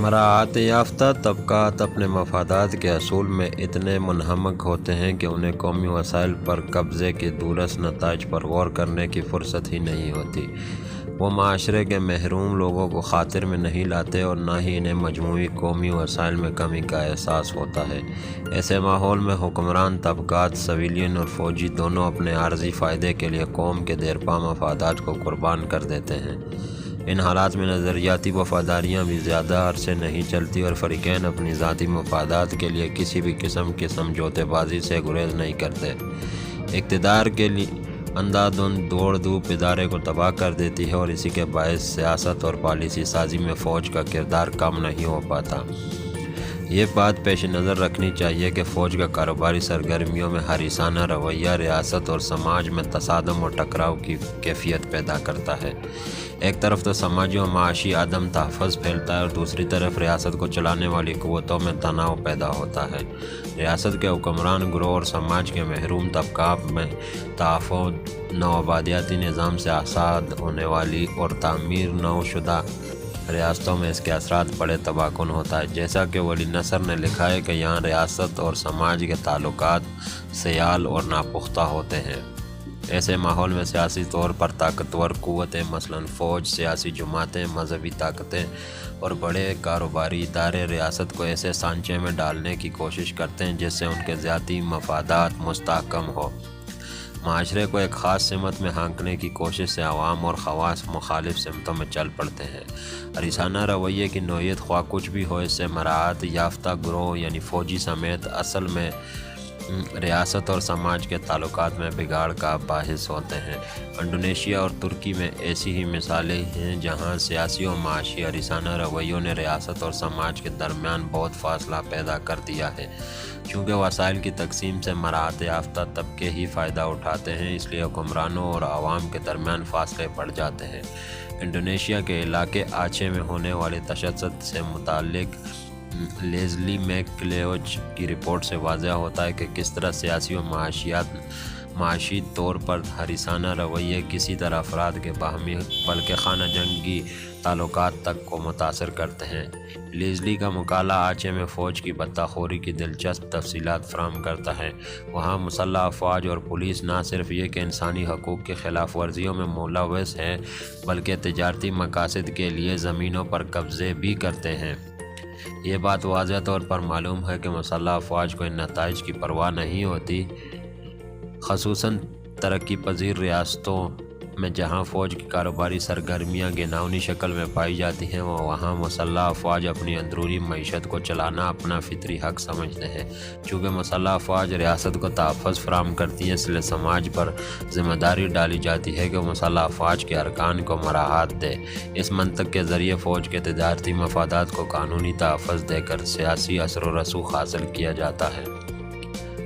مراعات یافتہ طبقات اپنے مفادات کے حصول میں اتنے منہمک ہوتے ہیں کہ انہیں قومی وسائل پر قبضے کے دورس نتائج پر غور کرنے کی فرصت ہی نہیں ہوتی۔ وہ معاشرے کے محروم لوگوں کو خاطر میں نہیں لاتے اور نہ ہی انہیں مجموعی قومی وسائل میں کمی کا احساس ہوتا ہے۔ ایسے ماحول میں حکمران طبقات، سویلین اور فوجی دونوں اپنے عارضی فائدے کے لیے قوم کے دیرپا مفادات کو قربان کر دیتے ہیں۔ ان حالات میں نظریاتی وفاداریاں بھی زیادہ عرصے نہیں چلتی اور فریقین اپنی ذاتی مفادات کے لیے کسی بھی قسم کی سمجھوتے بازی سے گریز نہیں کرتے۔ اقتدار کے لیے اندھادھند دوڑ دھوپ ادارے کو تباہ کر دیتی ہے اور اسی کے باعث سیاست اور پالیسی سازی میں فوج کا کردار کم نہیں ہو پاتا۔ یہ بات پیش نظر رکھنی چاہیے کہ فوج کا کاروباری سرگرمیوں میں حریصانہ رویہ ریاست اور سماج میں تصادم اور ٹکراؤ کی کیفیت پیدا کرتا ہے۔ ایک طرف تو سماجی و معاشی عدم تحفظ پھیلتا ہے اور دوسری طرف ریاست کو چلانے والی قوتوں میں تناؤ پیدا ہوتا ہے۔ ریاست کے حکمران گروہ اور سماج کے محروم طبقات میں تحفظ، نوآبادیاتی نظام سے آزاد ہونے والی اور تعمیر نو شدہ ریاستوں میں اس کے اثرات بڑے تباہ کن ہوتا ہے۔ جیسا کہ ولی نصر نے لکھا ہے کہ یہاں ریاست اور سماج کے تعلقات سیال اور ناپختہ ہوتے ہیں۔ ایسے ماحول میں سیاسی طور پر طاقتور قوتیں مثلاً فوج، سیاسی جماعتیں، مذہبی طاقتیں اور بڑے کاروباری ادارے ریاست کو ایسے سانچے میں ڈالنے کی کوشش کرتے ہیں جس سے ان کے ذاتی مفادات مستحکم ہو۔ معاشرے کو ایک خاص سمت میں ہانکنے کی کوشش سے عوام اور خواص مخالف سمتوں میں چل پڑتے ہیں۔ حریصانہ رویے کی نوعیت خواہ کچھ بھی ہو، اس سے مراعات یافتہ گروہ یعنی فوجی سمیت اصل میں ریاست اور سماج کے تعلقات میں بگاڑ کا باعث ہوتے ہیں۔ انڈونیشیا اور ترکی میں ایسی ہی مثالیں ہیں جہاں سیاسی و معاشی حریصانہ رویوں نے ریاست اور سماج کے درمیان بہت فاصلہ پیدا کر دیا ہے۔ چونکہ وسائل کی تقسیم سے مراعات یافتہ طبقے ہی فائدہ اٹھاتے ہیں، اس لیے حکمرانوں اور عوام کے درمیان فاصلے بڑھ جاتے ہیں۔ انڈونیشیا کے علاقے آچے میں ہونے والے تشدد سے متعلق لیزلی میک کلیوچ کی رپورٹ سے واضح ہوتا ہے کہ کس طرح سیاسی و معاشی طور پر حریصانہ رویے کسی طرح افراد کے باہمی بلکہ خانہ جنگی تعلقات تک کو متاثر کرتے ہیں۔ لیزلی کا مقالہ آچے میں فوج کی بداخوری کی دلچسپ تفصیلات فراہم کرتا ہے۔ وہاں مسلح افواج اور پولیس نہ صرف یہ کہ انسانی حقوق کی خلاف ورزیوں میں ملوث ہیں بلکہ تجارتی مقاصد کے لیے زمینوں پر قبضے بھی کرتے ہیں۔ یہ بات واضح طور پر معلوم ہے کہ مسلح افواج کو ان نتائج کی پرواہ نہیں ہوتی، خصوصاً ترقی پذیر ریاستوں میں جہاں فوج کی کاروباری سرگرمیاں گھناؤنی شکل میں پائی جاتی ہیں۔ وہاں مسلح افواج اپنی اندرونی معیشت کو چلانا اپنا فطری حق سمجھتے ہیں۔ چونکہ مسلح افواج ریاست کو تحفظ فراہم کرتی ہیں، اس لیے سماج پر ذمہ داری ڈالی جاتی ہے کہ مسلح افواج کے ارکان کو مراعات دے۔ اس منطق کے ذریعے فوج کے تجارتی مفادات کو قانونی تحفظ دے کر سیاسی اثر و رسوخ حاصل کیا جاتا ہے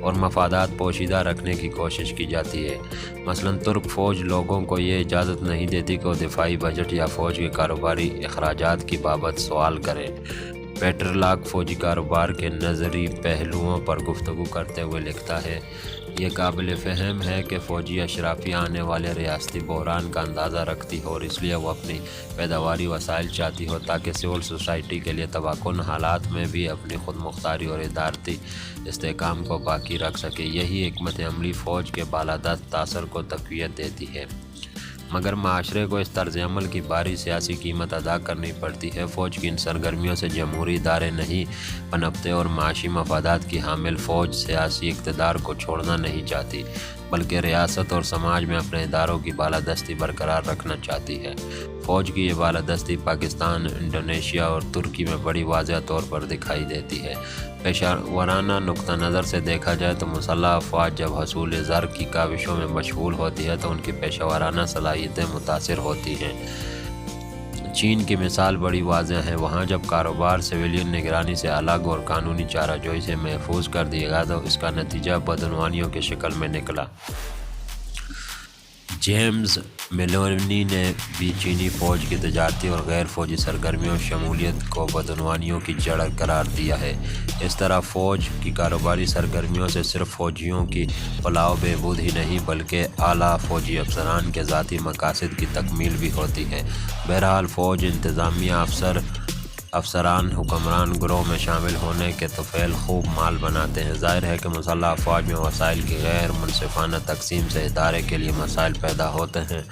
اور مفادات پوشیدہ رکھنے کی کوشش کی جاتی ہے۔ مثلاً ترک فوج لوگوں کو یہ اجازت نہیں دیتی کہ وہ دفاعی بجٹ یا فوج کے کاروباری اخراجات کی بابت سوال کریں۔ پیٹر لاک فوجی کاروبار کے نظری پہلوؤں پر گفتگو کرتے ہوئے لکھتا ہے، یہ قابل فہم ہے کہ فوجی اشرافیہ آنے والے ریاستی بحران کا اندازہ رکھتی ہو اور اس لیے وہ اپنی پیداواری وسائل چاہتی ہو تاکہ سول سوسائٹی کے لیے تباہ کن حالات میں بھی اپنی خود مختاری اور ادارتی استحکام کو باقی رکھ سکے۔ یہی حکمت عملی فوج کے بالادست تاثر کو تقویت دیتی ہے، مگر معاشرے کو اس طرز عمل کی بھاری سیاسی قیمت ادا کرنی پڑتی ہے۔ فوج کی ان سرگرمیوں سے جمہوری ادارے نہیں پنپتے اور معاشی مفادات کی حامل فوج سیاسی اقتدار کو چھوڑنا نہیں چاہتی بلکہ ریاست اور سماج میں اپنے اداروں کی بالادستی برقرار رکھنا چاہتی ہے۔ فوج کی یہ بالادستی پاکستان، انڈونیشیا اور ترکی میں بڑی واضح طور پر دکھائی دیتی ہے۔ پیشہ ورانہ نقطہ نظر سے دیکھا جائے تو مسلح افواج جب حصول زر کی کاوشوں میں مشغول ہوتی ہے تو ان کی پیشہ ورانہ صلاحیتیں متاثر ہوتی ہیں۔ چین کی مثال بڑی واضح ہے۔ وہاں جب کاروبار سویلین نگرانی سے الگ اور قانونی چارہ جوئی سے محفوظ کر دیا گیا تو اس کا نتیجہ بدعنوانیوں کی شکل میں نکلا۔ جیمز میلونی نے بھی چینی فوج کی تجارتی اور غیر فوجی سرگرمیوں شمولیت کو بدعنوانیوں کی جڑ قرار دیا ہے۔ اس طرح فوج کی کاروباری سرگرمیوں سے صرف فوجیوں کی فلاح و بہبود ہی نہیں بلکہ اعلیٰ فوجی افسران کے ذاتی مقاصد کی تکمیل بھی ہوتی ہے۔ بہرحال فوج انتظامیہ افسر افسران حکمران گروہ میں شامل ہونے کے طفیل خوب مال بناتے ہیں۔ ظاہر ہے کہ مسلح افواج میں وسائل کی غیر منصفانہ تقسیم سے ادارے کے لیے مسائل پیدا ہوتے ہیں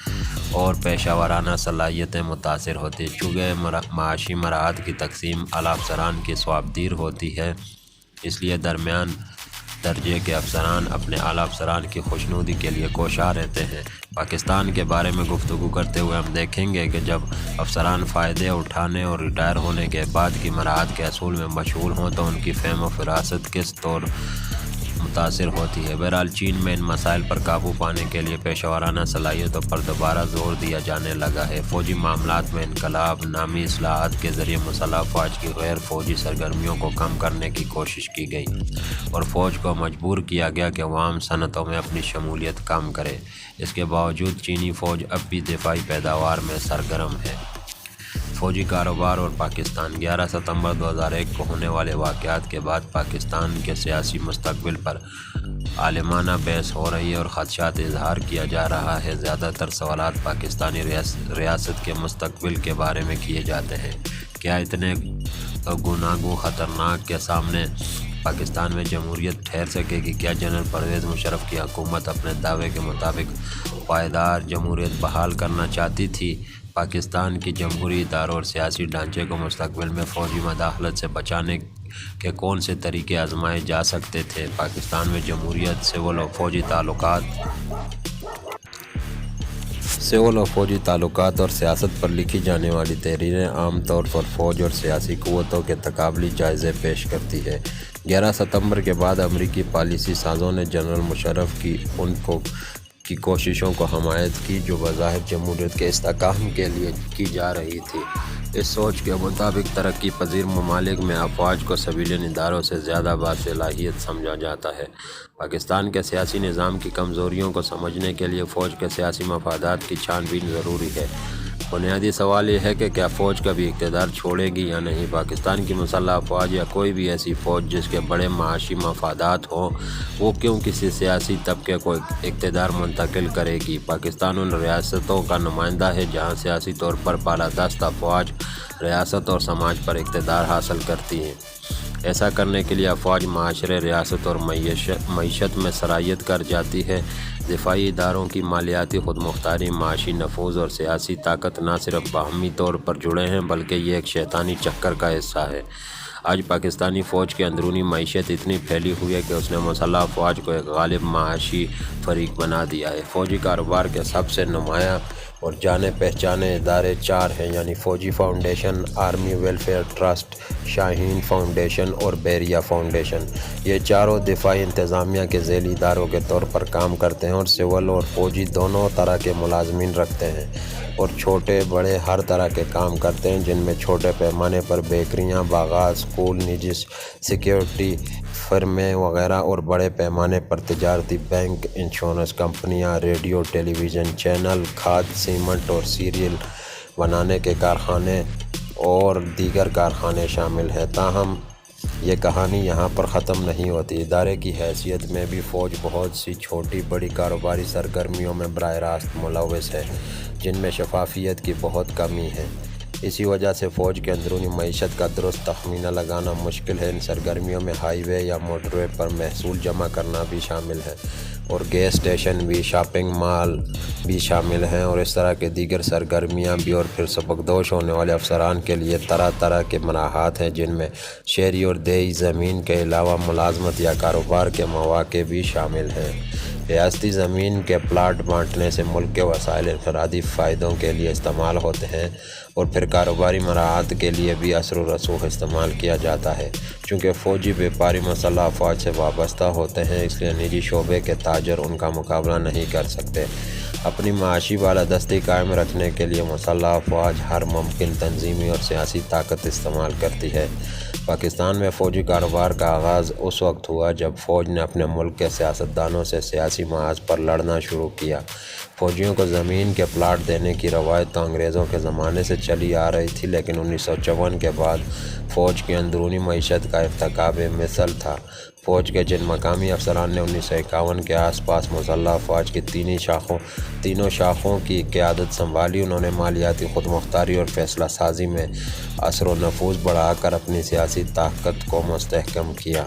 اور پیشہ ورانہ صلاحیتیں متاثر ہوتی ہیں۔ چونکہ معاشی مراعات کی تقسیم اعلیٰ افسران کی صوابدید ہوتی ہے، اس لیے درمیان درجے کے افسران اپنے اعلیٰ افسران کی خوشنودی کے لیے کوشاں رہتے ہیں۔ پاکستان کے بارے میں گفتگو کرتے ہوئے ہم دیکھیں گے کہ جب افسران فائدے اٹھانے اور ریٹائر ہونے کے بعد کی مراعات کے اصول میں مشغول ہوں تو ان کی فہم و فراست کس طور متاثر ہوتی ہے۔ بہرحال چین میں ان مسائل پر قابو پانے کے لیے پیشہ ورانہ صلاحیتوں پر دوبارہ زور دیا جانے لگا ہے۔ فوجی معاملات میں انقلاب نامی اصلاحات کے ذریعے مسلح افواج کی غیر فوجی سرگرمیوں کو کم کرنے کی کوشش کی گئی اور فوج کو مجبور کیا گیا کہ وہ عام صنعتوں میں اپنی شمولیت کم کرے۔ اس کے باوجود چینی فوج اب بھی دفاعی پیداوار میں سرگرم ہے۔ فوجی کاروبار اور پاکستان 11 ستمبر 2001 کو ہونے والے واقعات کے بعد پاکستان کے سیاسی مستقبل پر عالمانہ بحث ہو رہی ہے اور خدشات اظہار کیا جا رہا ہے۔ زیادہ تر سوالات پاکستانی ریاست کے مستقبل کے بارے میں کیے جاتے ہیں۔ کیا اتنے گناگوں خطرناک کے سامنے پاکستان میں جمہوریت ٹھہر سکے گی؟ کیا جنرل پرویز مشرف کی حکومت اپنے دعوے کے مطابق پائیدار جمہوریت بحال کرنا چاہتی تھی؟ پاکستان کی جمہوری اداروں اور سیاسی ڈھانچے کو مستقبل میں فوجی مداخلت سے بچانے کے کون سے طریقے آزمائے جا سکتے تھے؟ پاکستان میں جمہوریت، سول و فوجی تعلقات اور سیاست پر لکھی جانے والی تحریریں عام طور پر فوج اور سیاسی قوتوں کے تقابلی جائزے پیش کرتی ہے۔ 11 ستمبر کے بعد امریکی پالیسی سازوں نے جنرل مشرف کی کوششوں کو حمایت کی جو بظاہر جمہوریت کے استحکام کے لیے کی جا رہی تھی۔ اس سوچ کے مطابق ترقی پذیر ممالک میں افواج کو سویلین اداروں سے زیادہ باصلاحیت سمجھا جاتا ہے۔ پاکستان کے سیاسی نظام کی کمزوریوں کو سمجھنے کے لیے فوج کے سیاسی مفادات کی چھان بین ضروری ہے۔ بنیادی سوال یہ ہے کہ کیا فوج کبھی اقتدار چھوڑے گی یا نہیں؟ پاکستان کی مسلح افواج یا کوئی بھی ایسی فوج جس کے بڑے معاشی مفادات ہوں، وہ کیوں کسی سیاسی طبقے کو اقتدار منتقل کرے گی؟ پاکستان ان ریاستوں کا نمائندہ ہے جہاں سیاسی طور پر بالادست افواج ریاست اور سماج پر اقتدار حاصل کرتی ہیں۔ ایسا کرنے کے لیے افواج معاشرے، ریاست اور معیشت میں سرایت کر جاتی ہے۔ دفاعی اداروں کی مالیاتی خود مختاری، معاشی نفوذ اور سیاسی طاقت نہ صرف باہمی طور پر جڑے ہیں بلکہ یہ ایک شیطانی چکر کا حصہ ہے۔ آج پاکستانی فوج کی اندرونی معیشت اتنی پھیلی ہوئی ہے کہ اس نے مسلح افواج کو ایک غالب معاشی فریق بنا دیا ہے۔ فوجی کاروبار کے سب سے نمایاں اور جانے پہچانے ادارے 4 ہیں، یعنی فوجی فاؤنڈیشن، آرمی ویلفیئر ٹرسٹ، شاہین فاؤنڈیشن اور بیریا فاؤنڈیشن۔ یہ چاروں دفاعی انتظامیہ کے ذیلی اداروں کے طور پر کام کرتے ہیں اور سول اور فوجی دونوں طرح کے ملازمین رکھتے ہیں اور چھوٹے بڑے ہر طرح کے کام کرتے ہیں، جن میں چھوٹے پیمانے پر بیکریاں، باغات، اسکول، نجی سیکیورٹی فرمیں وغیرہ، اور بڑے پیمانے پر تجارتی بینک، انشورنس کمپنیاں، ریڈیو ٹیلی ویژن چینل، کھاد، سیمنٹ اور سیریل بنانے کے کارخانے اور دیگر کارخانے شامل ہیں۔ تاہم یہ کہانی یہاں پر ختم نہیں ہوتی۔ ادارے کی حیثیت میں بھی فوج بہت سی چھوٹی بڑی کاروباری سرگرمیوں میں براہ راست ملوث ہے، جن میں شفافیت کی بہت کمی ہے۔ اسی وجہ سے فوج کے اندرونی معیشت کا درست تخمینہ لگانا مشکل ہے۔ ان سرگرمیوں میں ہائی وے یا موٹر وے پر محصول جمع کرنا بھی شامل ہے اور گیس اسٹیشن بھی، شاپنگ مال بھی شامل ہیں اور اس طرح کے دیگر سرگرمیاں بھی۔ اور پھر سبکدوش ہونے والے افسران کے لیے طرح طرح کے مراحات ہیں، جن میں شہری اور دیہی زمین کے علاوہ ملازمت یا کاروبار کے مواقع بھی شامل ہیں۔ ریاستی زمین کے پلاٹ بانٹنے سے ملک کے وسائل انفرادی فائدوں کے لیے استعمال ہوتے ہیں اور پھر کاروباری مراعات کے لیے بھی اثر و رسوخ استعمال کیا جاتا ہے۔ چونکہ فوجی بیپاری مسلح افواج سے وابستہ ہوتے ہیں، اس لیے نجی شعبے کے تاجر ان کا مقابلہ نہیں کر سکتے۔ اپنی معاشی بالادستی قائم رکھنے کے لیے مسلح افواج ہر ممکن تنظیمی اور سیاسی طاقت استعمال کرتی ہے۔ پاکستان میں فوجی کاروبار کا آغاز اس وقت ہوا جب فوج نے اپنے ملک کے سیاستدانوں سے سیاسی محاذ پر لڑنا شروع کیا۔ فوجیوں کو زمین کے پلاٹ دینے کی روایت تو انگریزوں کے زمانے سے چلی آ رہی تھی، لیکن 1954 کے بعد فوج کی اندرونی معیشت کا ارتکاب مثل تھا۔ فوج کے جن مقامی افسران نے 1951 کے آس پاس مسلح افواج کی تینوں شاخوں کی قیادت سنبھالی، انہوں نے مالیاتی خود مختاری اور فیصلہ سازی میں اثر و نفوذ بڑھا کر اپنی سیاسی طاقت کو مستحکم کیا۔